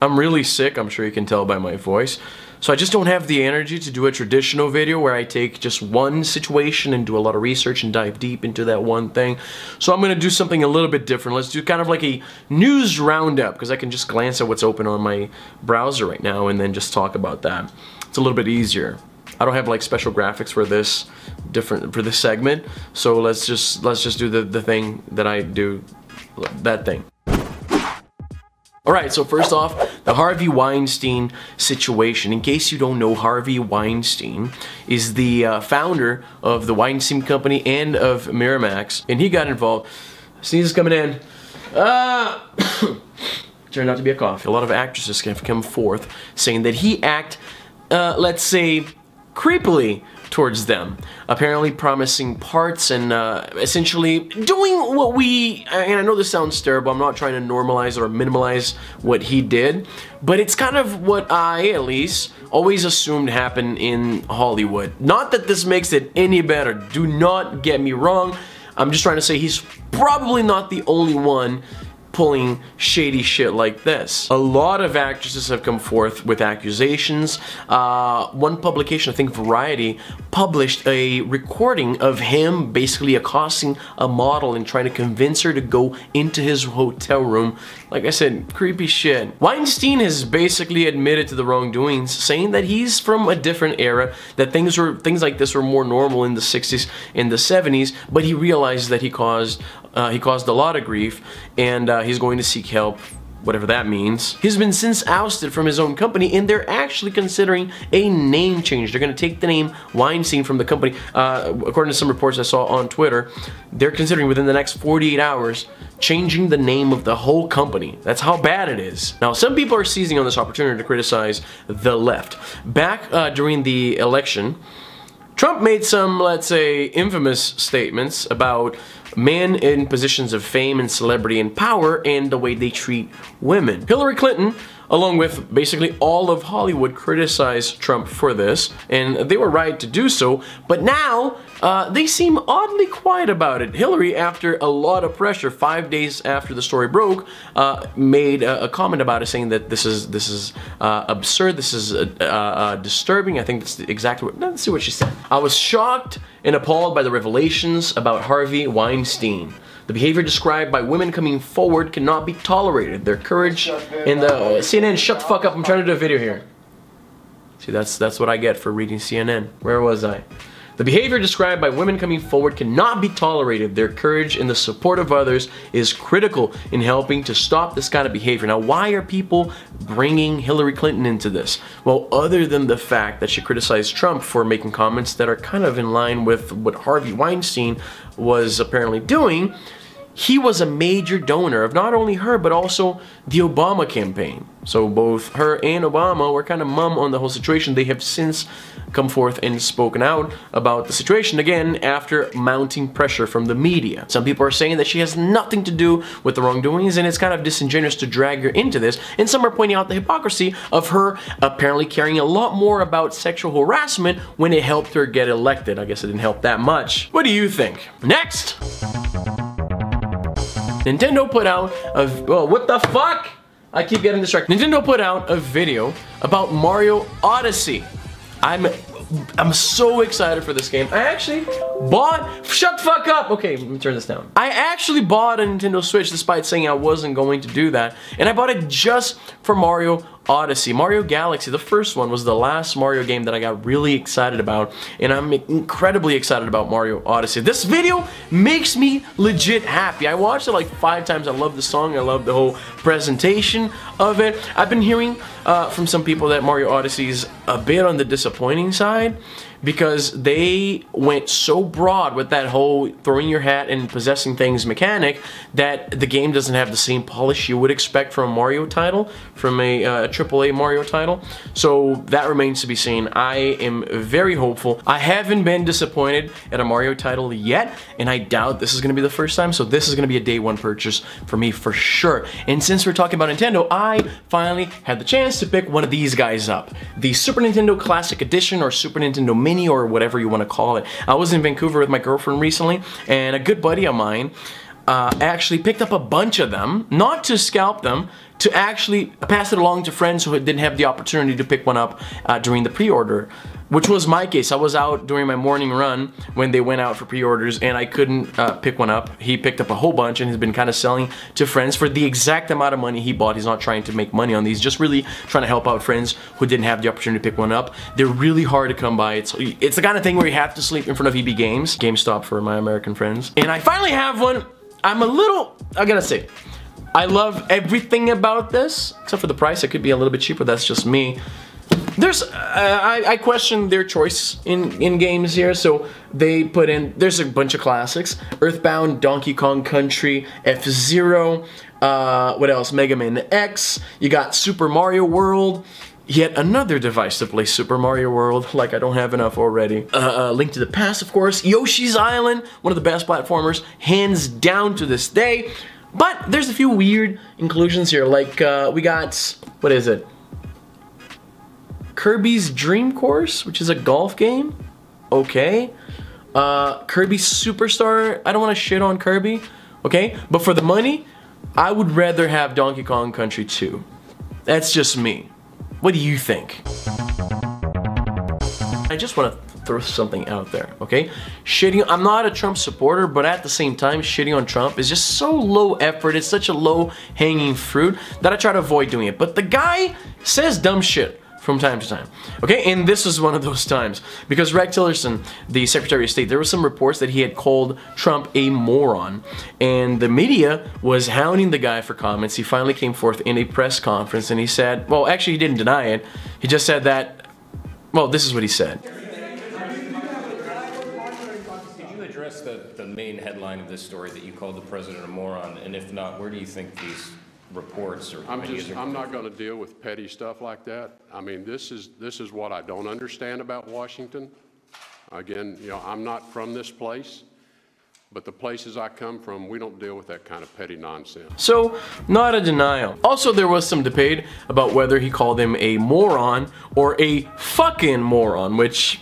I'm really sick, I'm sure you can tell by my voice. So I just don't have the energy to do a traditional video where I take just one situation and do a lot of research and dive deep into that one thing. So I'm gonna do something a little bit different. Let's do kind of like a news roundup, because I can just glance at what's open on my browser right now and then just talk about that. It's a little bit easier. I don't have like special graphics for this segment, so let's just do the thing that I do, that thing. Alright, so first off, the Harvey Weinstein situation. In case you don't know, Harvey Weinstein is the founder of the Weinstein Company and of Miramax, and he got involved. Sneeze is coming in. Turned out to be a cough. A lot of actresses have come forth saying that he let's say, creepily towards them, apparently promising parts and essentially doing what we, and I know this sounds terrible, I'm not trying to normalize or minimalize what he did, but it's kind of what I, at least, always assumed happened in Hollywood. Not that this makes it any better, do not get me wrong, I'm just trying to say he's probably not the only one pulling shady shit like this. A lot of actresses have come forth with accusations. One publication, I think Variety, published a recording of him basically accosting a model and trying to convince her to go into his hotel room. Like I said, creepy shit. Weinstein has basically admitted to the wrongdoings, saying that he's from a different era, that things like this were more normal in the 60s and the 70s, but he realized that he caused a lot of grief, and he's going to seek help, whatever that means. He's been since ousted from his own company, and they're actually considering a name change. They're going to take the name Weinstein from the company. According to some reports I saw on Twitter, they're considering within the next 48 hours changing the name of the whole company. That's how bad it is. Now, some people are seizing on this opportunity to criticize the left. Back during the election, Trump made some, let's say, infamous statements about men in positions of fame and celebrity and power and the way they treat women. Hillary Clinton, along with basically all of Hollywood, criticized Trump for this, and they were right to do so, but now they seem oddly quiet about it. Hillary, after a lot of pressure, 5 days after the story broke, made a comment about it, saying that this is absurd, this is disturbing. I think that's exactly what, let's see what she said. I was shocked and appalled by the revelations about Harvey Weinstein. The behavior described by women coming forward cannot be tolerated. Their courage in the CNN, shut the fuck up, I'm trying to do a video here. See, that's what I get for reading CNN. Where was I? The behavior described by women coming forward cannot be tolerated. Their courage in the support of others is critical in helping to stop this kind of behavior. Now, why are people bringing Hillary Clinton into this? Well, other than the fact that she criticized Trump for making comments that are kind of in line with what Harvey Weinstein was apparently doing, he was a major donor of not only her, but also the Obama campaign. So both her and Obama were kind of mum on the whole situation. They have since come forth and spoken out about the situation, again, after mounting pressure from the media. Some people are saying that she has nothing to do with the wrongdoings, and it's kind of disingenuous to drag her into this. And some are pointing out the hypocrisy of her apparently caring a lot more about sexual harassment when it helped her get elected. I guess it didn't help that much. What do you think? Next! Nintendo put out a, well, what the fuck? I keep getting distracted. Nintendo put out a video about Mario Odyssey. I'm so excited for this game. I actually bought, shut the fuck up! Okay, let me turn this down. I actually bought a Nintendo Switch despite saying I wasn't going to do that, and I bought it just for Mario Odyssey. Mario Galaxy, the first one, was the last Mario game that I got really excited about, and I'm incredibly excited about Mario Odyssey. This video makes me legit happy. I watched it like 5 times. I love the song. I love the whole presentation of it. I've been hearing from some people that Mario Odyssey is a bit on the disappointing side, because they went so broad with that whole throwing your hat and possessing things mechanic that the game doesn't have the same polish you would expect from a Mario title, from a AAA Mario title. So that remains to be seen. I am very hopeful. I haven't been disappointed at a Mario title yet, and I doubt this is going to be the first time, so this is going to be a day one purchase for me for sure. And since we're talking about Nintendo, I finally had the chance to pick one of these guys up. The Super Nintendo Classic Edition, or Super Nintendo Mini, or whatever you want to call it. I was in Vancouver with my girlfriend recently, and a good buddy of mine actually picked up a bunch of them, not to scalp them, to actually pass it along to friends who didn't have the opportunity to pick one up during the pre-order, which was my case. I was out during my morning run when they went out for pre-orders and I couldn't pick one up. He picked up a whole bunch and has been kind of selling to friends for the exact amount of money he bought. He's not trying to make money on these, just really trying to help out friends who didn't have the opportunity to pick one up. They're really hard to come by. It's the kind of thing where you have to sleep in front of EB Games, GameStop for my American friends. And I finally have one. I gotta say, I love everything about this, except for the price. It could be a little bit cheaper, that's just me. I question their choice in games here, so they put in, there's a bunch of classics. Earthbound, Donkey Kong Country, F-Zero, what else, Mega Man X, you got Super Mario World, yet another device to play Super Mario World, like I don't have enough already. Link to the Past, of course. Yoshi's Island, one of the best platformers, hands down to this day. But there's a few weird inclusions here, like we got, what is it? Kirby's Dream Course, which is a golf game. Okay. Kirby Superstar, I don't want to shit on Kirby, okay? But for the money, I would rather have Donkey Kong Country 2. That's just me. What do you think? I just want to throw something out there, okay? Shitting, I'm not a Trump supporter, but at the same time, shitting on Trump is just so low effort, it's such a low hanging fruit that I try to avoid doing it. But the guy says dumb shit from time to time, okay? And this was one of those times, because Rex Tillerson, the Secretary of State, there were some reports that he had called Trump a moron, and the media was hounding the guy for comments. He finally came forth in a press conference and he said, well, actually he didn't deny it, he just said that, well, this is what he said. Could you address the main headline of this story, that you called the president a moron, and if not, where do you think these reports or I'm not going to deal with petty stuff like that. I mean, this is what I don't understand about Washington. Again, you know, I'm not from this place, but the places I come from, we don't deal with that kind of petty nonsense. So, not a denial. Also, there was some debate about whether he called him a moron or a fucking moron, which...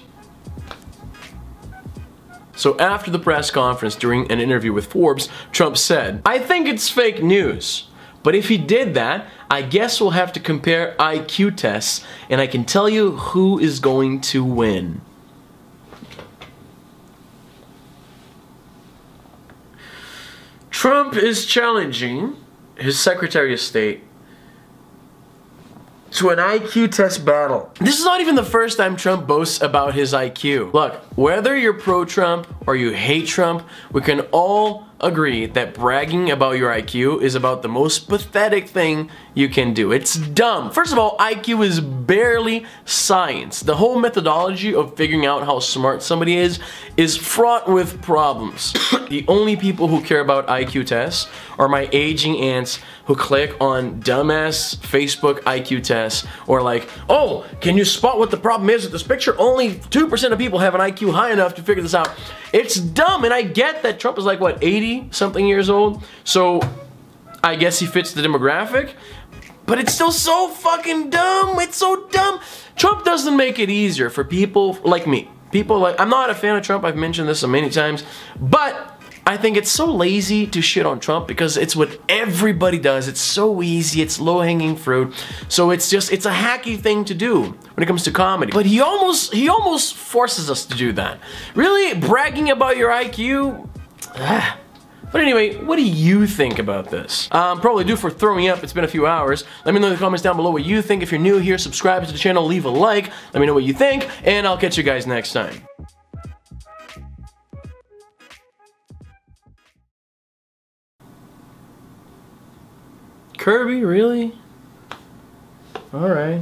So after the press conference, during an interview with Forbes, Trump said, "I think it's fake news. But if he did that, I guess we'll have to compare IQ tests, and I can tell you who is going to win." Trump is challenging his Secretary of State to an IQ test battle. This is not even the first time Trump boasts about his IQ. Look, whether you're pro-Trump or you hate Trump, we can all agree that bragging about your IQ is about the most pathetic thing you can do. It's dumb. First of all, IQ is barely science. The whole methodology of figuring out how smart somebody is fraught with problems. The only people who care about IQ tests are my aging aunts who click on dumbass Facebook IQ tests, or like, oh, can you spot what the problem is with this picture? Only 2% of people have an IQ high enough to figure this out. It's dumb, and I get that Trump is like, what, 80-something years old? So I guess he fits the demographic, but it's still so fucking dumb. It's so dumb. Trump doesn't make it easier for people like me. People like, I'm not a fan of Trump, I've mentioned this so many times, but I think it's so lazy to shit on Trump because it's what everybody does. It's so easy, it's low-hanging fruit. So it's a hacky thing to do when it comes to comedy. But he almost forces us to do that. Really, bragging about your IQ? But anyway, what do you think about this? Probably due for throwing up. It's been a few hours. Let me know in the comments down below what you think. If you're new here, subscribe to the channel, leave a like. Let me know what you think, and I'll catch you guys next time. Kirby, really? Alright.